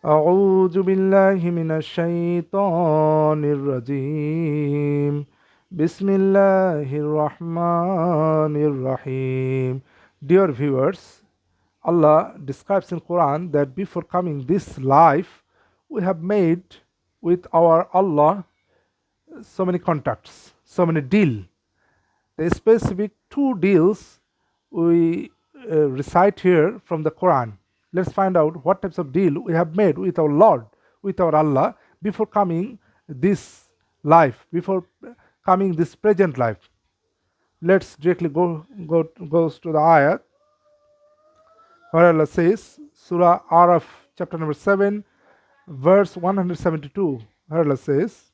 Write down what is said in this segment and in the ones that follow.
أعوذ بالله من الشيطان الرجيم بسم الله الرحمن الرحيم. Dear viewers, Allah describes in Quran that before coming this life, we have made with our Allah so many contacts, so many deal. The specific two deals we recite here from the Quran. Let's find out what types of deal we have made with our Lord, with our Allah, before coming this life, before coming this present life. Let's directly goes to the ayat where Allah says, Surah Araf, chapter number 7, verse 172. Where Allah says,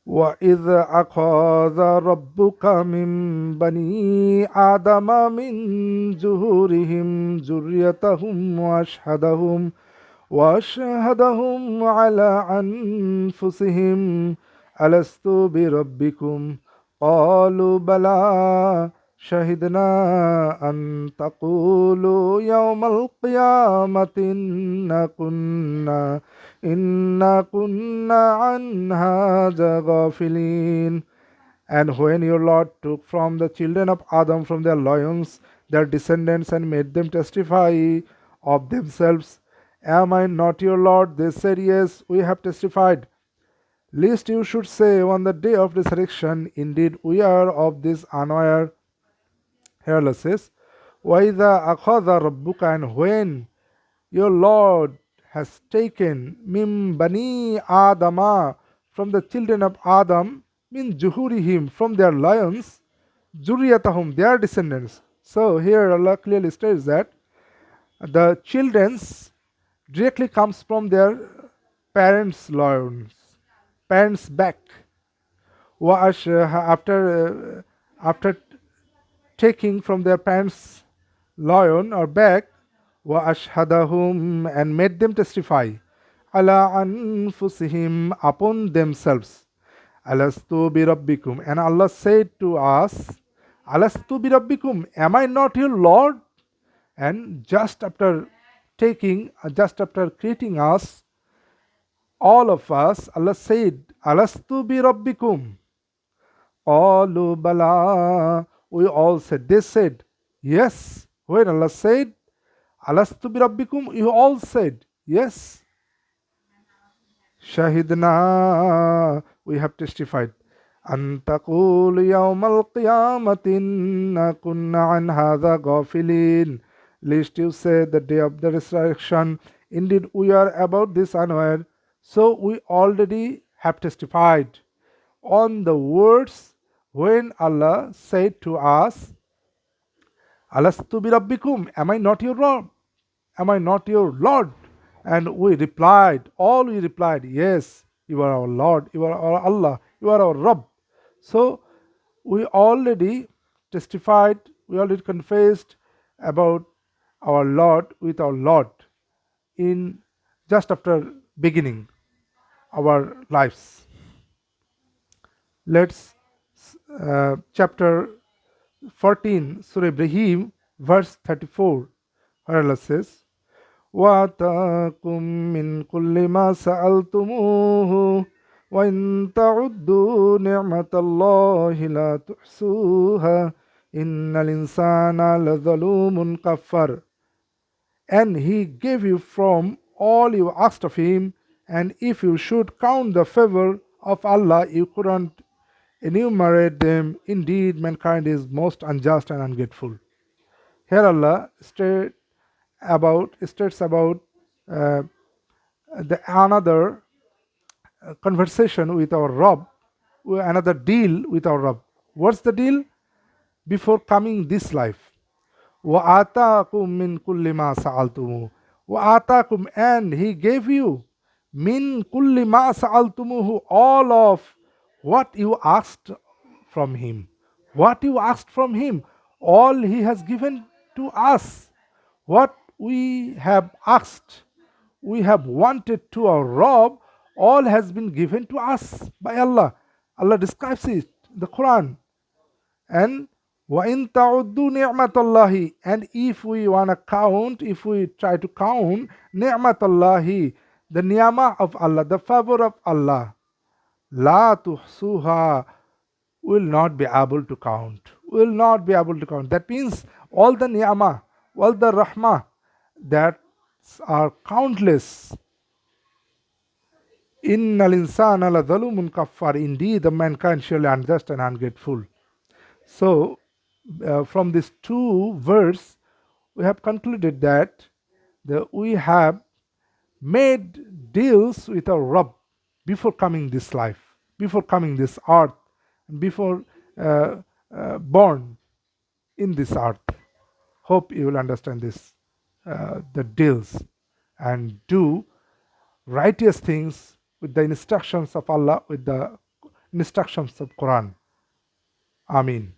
وَإِذْ أَخَذَ رَبُّكَ مِنْ بَنِي آدَمَ مِنْ ظُهُورِهِمْ ذُرِّيَّتَهُمْ وَأَشْهَدَهُمْ عَلَى أَنفُسِهِمْ أَلَسْتُ بِرَبِّكُمْ قَالُوا بَلَى شَهِدْنَا أَنْ تَقُولُوا يَوْمَ الْقِيَامَةِ إِنَّا كُنَّا عَنْ هَذَا غَافِلِينَ. And when your Lord took from the children of Adam from their loins their descendants and made them testify of themselves, Am I not your Lord? They said, Yes, we have testified. Lest you should say on the day of resurrection, Indeed, we are of this unaware. Here Allah says, وَإِذَا أَخَذَ رَبُّكَ. And when your Lord has taken mim bani Adama from the children of Adam, min juhurihim from their lions, zuriyatahum their descendants. So here Allah clearly states that the children's directly comes from their parents' loins, parents' back. After taking from their parents' loin or back, wa ashhadahum and made them testify, ala anfusihim upon themselves, alastu bi rabbikum. And Allah said to us, alastu bi rabbikum, am I not your Lord? And just after creating us, all of us, Allah said, alastu bi rabbikum. Qalu bala. We all said, they said, yes. When Allah said, alastu bi rabbikum, you all said, yes. Shahidna, we have testified. An taqulu yawmal qiyamati inna kunna an hadha ghafilin. Lest you say the day of the resurrection, indeed we are about this unaware. So we already have testified on the words when Allah said to us, Alastu bi rabbikum, am I not your Lord? Am I not your Lord? And we replied, yes, you are our Lord, you are our Allah, you are our Rabb. So we already testified, we already confessed about our Lord with our Lord in just after beginning our lives. Let's chapter 14, Surah Ibrahim, verse 34, where Allah says, وَآتَاكُم مِّن كُلِّ مَا سَأَلْتُمُوهُ وَإِن تَعُدُّوا نِعْمَةَ اللَّهِ لَا تُحْصُوهَا إِنَّ الْإِنسَانَ لَظَلُومٌ كَفَّارٌ. And He gave you from all you asked of Him, and if you should count the favor of Allah, you couldn't enumerate them. Indeed, mankind is most unjust and ungrateful. Here Allah states about the another conversation with our Rabb, another deal with our Rabb. What's the deal? Before coming this life, وَآتَاكُم مِّن كُلِّ مَا سَأَلْتُمُوهُ. وَآتَاكُم, and He gave you min kulli ma sa'altumuhu, all of what you asked from Him. What you asked from Him, all He has given to us. What we have asked, we have wanted to our Rabb, all has been given to us by Allah. Allah describes it in the Quran. And وَإِن تَعُدُّوا نِعْمَةَ اللَّهِ, and if we want to count, if we try to count نِعْمَةَ اللَّهِ, the ni'mah of Allah, the favor of Allah, لَا تُحْصُوهَا, will not be able to count. Will not be able to count. That means all the ni'mah, all the rahmah that are countless. Innal insana la zalumun kaffar. Indeed, the mankind surely unjust and ungrateful. So, from these two verses, we have concluded that we have made deals with our Rabb before coming this life, before coming this earth, before uh, born in this earth. Hope you will understand this, the deals, and do righteous things with the instructions of Allah, with the instructions of Quran. Amin.